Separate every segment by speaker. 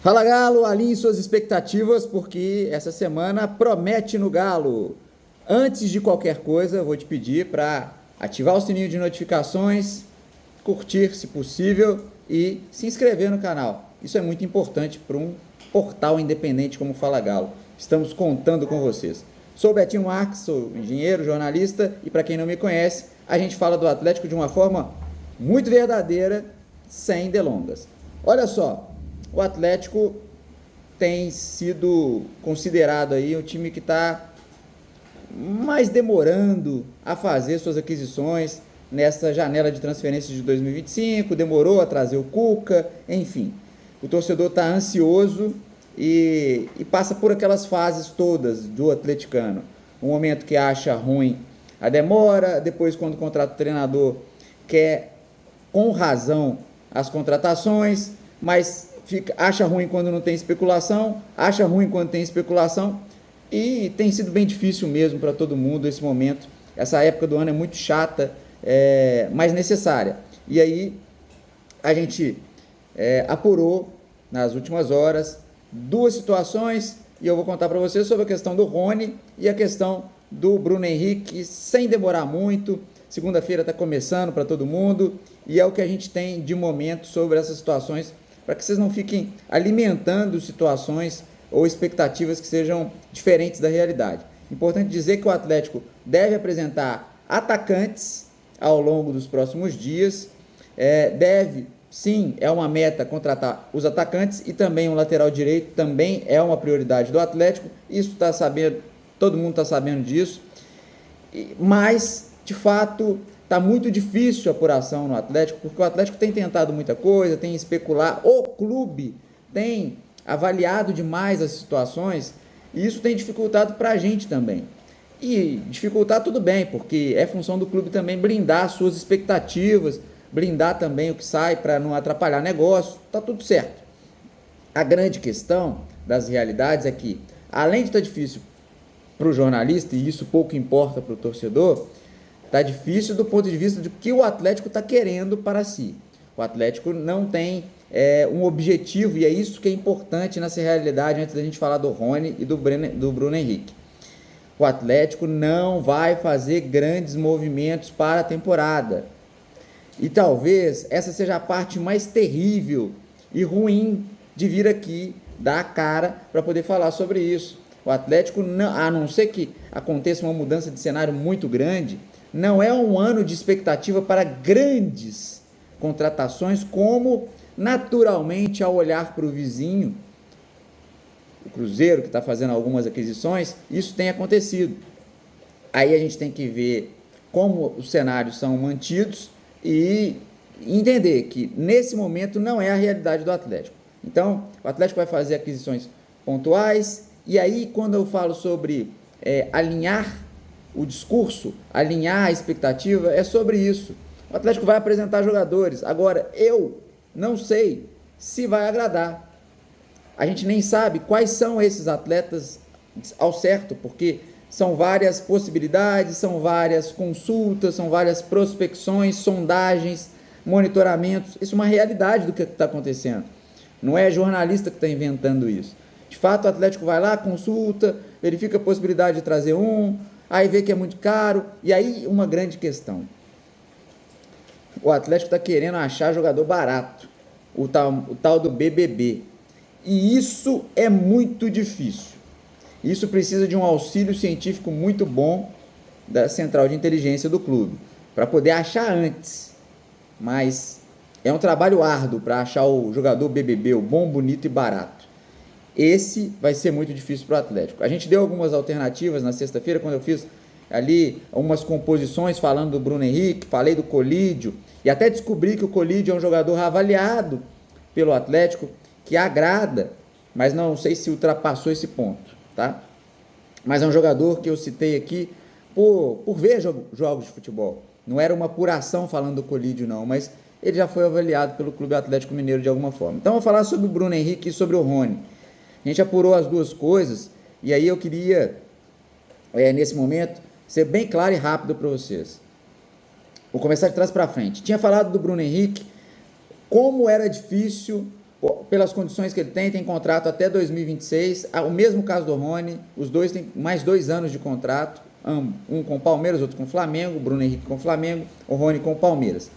Speaker 1: Fala Galo, alinhe suas expectativas porque essa semana promete no Galo. Antes de qualquer coisa, vou te pedir para ativar o sininho de notificações, curtir se possível e se inscrever no canal. Isso é muito importante para um portal independente como Fala Galo. Estamos contando com vocês. Sou o Betinho Marques, sou engenheiro, jornalista e para quem não me conhece, a gente fala do Atlético de uma forma muito verdadeira, sem delongas. Olha só, o Atlético tem sido considerado aí um time que está mais demorando a fazer suas aquisições nessa janela de transferências de 2025, demorou a trazer o Cuca, enfim. O torcedor está ansioso e passa por aquelas fases todas do atleticano. Um momento que acha ruim a demora, depois quando contrata o treinador quer com razão as contratações, mas acha ruim quando não tem especulação, acha ruim quando tem especulação, e tem sido bem difícil mesmo para todo mundo esse momento. Essa época do ano é muito chata, mas necessária. E aí a gente apurou nas últimas horas duas situações e eu vou contar para vocês sobre a questão do Rony e a questão do Bruno Henrique, sem demorar muito. Segunda-feira está começando para todo mundo e é o que a gente tem de momento sobre essas situações, para que vocês não fiquem alimentando situações ou expectativas que sejam diferentes da realidade. Importante dizer que o Atlético deve apresentar atacantes ao longo dos próximos dias, deve, sim, é uma meta contratar os atacantes e também um lateral direito, também é uma prioridade do Atlético, isso está sabendo, todo mundo está sabendo disso, mas, de fato, está muito difícil a apuração no Atlético, porque o Atlético tem tentado muita coisa, tem especulado, o clube tem avaliado demais as situações e isso tem dificultado para a gente também. E dificultar tudo bem, porque é função do clube também blindar suas expectativas, blindar também o que sai para não atrapalhar negócio, tá tudo certo. A grande questão das realidades é que, além de estar difícil para o jornalista, e isso pouco importa para o torcedor, está difícil do ponto de vista de que o Atlético está querendo para si. O Atlético não tem um objetivo, e é isso que é importante nessa realidade, antes da gente falar do Rony e do Bruno Henrique. O Atlético não vai fazer grandes movimentos para a temporada. E talvez essa seja a parte mais terrível e ruim de vir aqui dar a cara para poder falar sobre isso. O Atlético, a não ser que aconteça uma mudança de cenário muito grande, não é um ano de expectativa para grandes contratações, como naturalmente ao olhar para o vizinho, o Cruzeiro, que está fazendo algumas aquisições, isso tem acontecido. Aí a gente tem que ver como os cenários são mantidos e entender que nesse momento não é a realidade do Atlético. Então, o Atlético vai fazer aquisições pontuais, e aí quando eu falo sobre alinhar o discurso, alinhar a expectativa, é sobre isso. O Atlético vai apresentar jogadores. Agora, eu não sei se vai agradar. A gente nem sabe quais são esses atletas ao certo, porque são várias possibilidades, são várias consultas, são várias prospecções, sondagens, monitoramentos. Isso é uma realidade do que está acontecendo. Não é jornalista que está inventando isso. De fato, o Atlético vai lá, consulta, verifica a possibilidade de trazer aí vê que é muito caro, e aí uma grande questão. O Atlético está querendo achar jogador barato, o tal do BBB, e isso é muito difícil. Isso precisa de um auxílio científico muito bom da central de inteligência do clube, para poder achar antes, mas é um trabalho árduo para achar o jogador BBB, o bom, bonito e barato. Esse vai ser muito difícil para o Atlético. A gente deu algumas alternativas na sexta-feira, quando eu fiz ali umas composições falando do Bruno Henrique, falei do Colídio, e até descobri que o Colídio é um jogador avaliado pelo Atlético, que agrada, mas não sei se ultrapassou esse ponto, tá? Mas é um jogador que eu citei aqui por ver jogos de futebol. Não era uma apuração falando do Colídio, não, mas ele já foi avaliado pelo Clube Atlético Mineiro de alguma forma. Então, eu vou falar sobre o Bruno Henrique e sobre o Rony. A gente apurou as duas coisas, e aí eu queria, nesse momento, ser bem claro e rápido para vocês. Vou começar de trás para frente. Tinha falado do Bruno Henrique, como era difícil pelas condições que ele tem contrato até 2026. O mesmo caso do Rony, os dois têm mais 2 anos de contrato, um com o Palmeiras, outro com o Flamengo, o Bruno Henrique com o Flamengo, o Rony com o Palmeiras.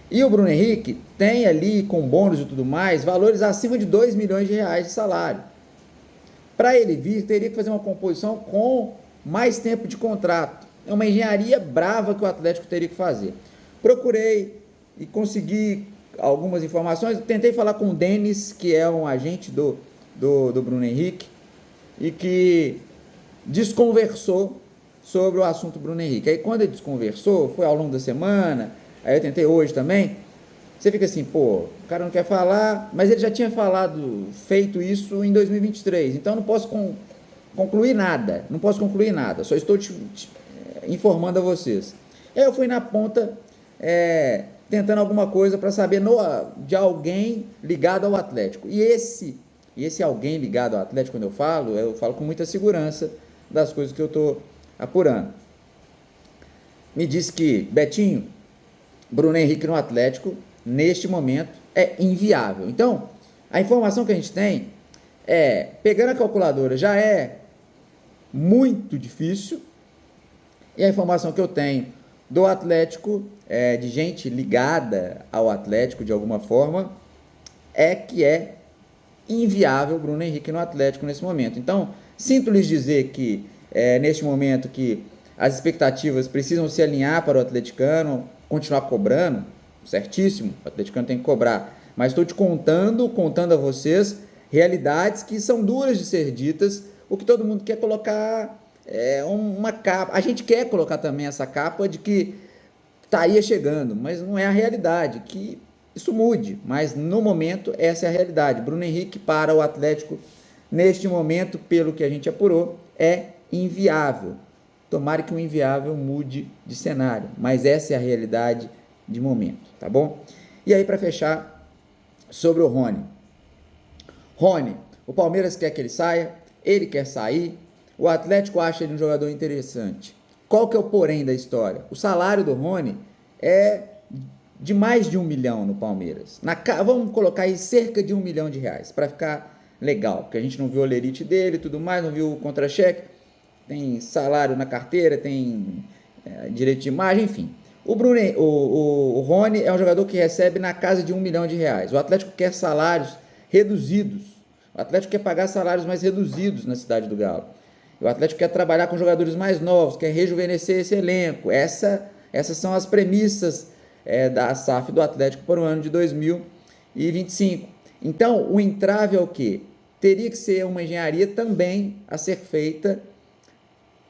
Speaker 1: E o Bruno Henrique tem ali, com bônus e tudo mais, valores acima de 2 milhões de reais de salário. Para ele vir, teria que fazer uma composição com mais tempo de contrato. É uma engenharia brava que o Atlético teria que fazer. Procurei e consegui algumas informações. Tentei falar com o Denis, que é um agente do Bruno Henrique, e que desconversou sobre o assunto Bruno Henrique. Aí quando ele desconversou, foi ao longo da semana, aí eu tentei hoje também, você fica assim, pô, o cara não quer falar, mas ele já tinha feito isso em 2023, então não posso concluir nada, só estou te informando a vocês. Aí eu fui na ponta, tentando alguma coisa para saber de alguém ligado ao Atlético. E esse alguém ligado ao Atlético, quando eu falo com muita segurança das coisas que eu estou apurando. Me disse que, Betinho, Bruno Henrique no Atlético, neste momento, é inviável. Então, a informação que a gente tem pegando a calculadora, já é muito difícil, e a informação que eu tenho do Atlético, de gente ligada ao Atlético de alguma forma, é que é inviável o Bruno Henrique no Atlético nesse momento. Então, sinto lhes dizer que, neste momento, que as expectativas precisam se alinhar para o atleticano continuar cobrando, certíssimo, o atleticano tem que cobrar, mas estou te contando a vocês realidades que são duras de ser ditas, o que todo mundo quer colocar uma capa, a gente quer colocar também essa capa de que estaria chegando, mas não é a realidade, que isso mude, mas no momento essa é a realidade. Bruno Henrique para o Atlético neste momento, pelo que a gente apurou, é inviável. Tomara que o inviável mude de cenário, mas essa é a realidade de momento, tá bom? E aí, para fechar, sobre o Rony. Rony, o Palmeiras quer que ele saia, ele quer sair, o Atlético acha ele um jogador interessante. Qual que é o porém da história? O salário do Rony é de mais de 1 milhão no Palmeiras. Vamos colocar aí cerca de 1 milhão de reais, para ficar legal, porque a gente não viu o olerite dele e tudo mais, não viu o contra-cheque, tem salário na carteira, tem direito de imagem, enfim. O Rony é um jogador que recebe na casa de 1 milhão de reais. O Atlético quer salários reduzidos. O Atlético quer pagar salários mais reduzidos na Cidade do Galo. O Atlético quer trabalhar com jogadores mais novos, quer rejuvenescer esse elenco. Essas são as premissas da SAF do Atlético para o ano de 2025. Então, o entrave é o quê? Teria que ser uma engenharia também a ser feita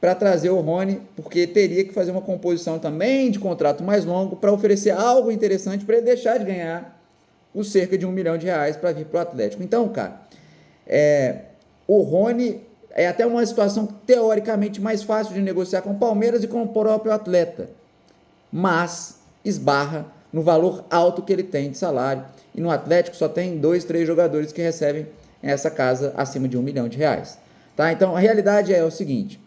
Speaker 1: para trazer o Rony, porque teria que fazer uma composição também de contrato mais longo para oferecer algo interessante para ele deixar de ganhar os cerca de 1 milhão de reais para vir para o Atlético. Então, cara, o Rony é até uma situação teoricamente mais fácil de negociar com o Palmeiras e com o próprio atleta, mas esbarra no valor alto que ele tem de salário, e no Atlético só tem 2, 3 jogadores que recebem essa casa acima de 1 milhão de reais. Tá? Então, a realidade é o seguinte: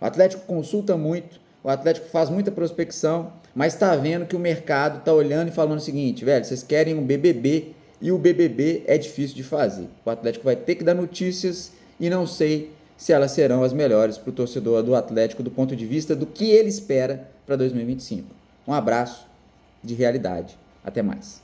Speaker 1: o Atlético consulta muito, o Atlético faz muita prospecção, mas está vendo que o mercado está olhando e falando o seguinte, velho, vocês querem um BBB e o BBB é difícil de fazer. O Atlético vai ter que dar notícias e não sei se elas serão as melhores para o torcedor do Atlético do ponto de vista do que ele espera para 2025. Um abraço de realidade. Até mais.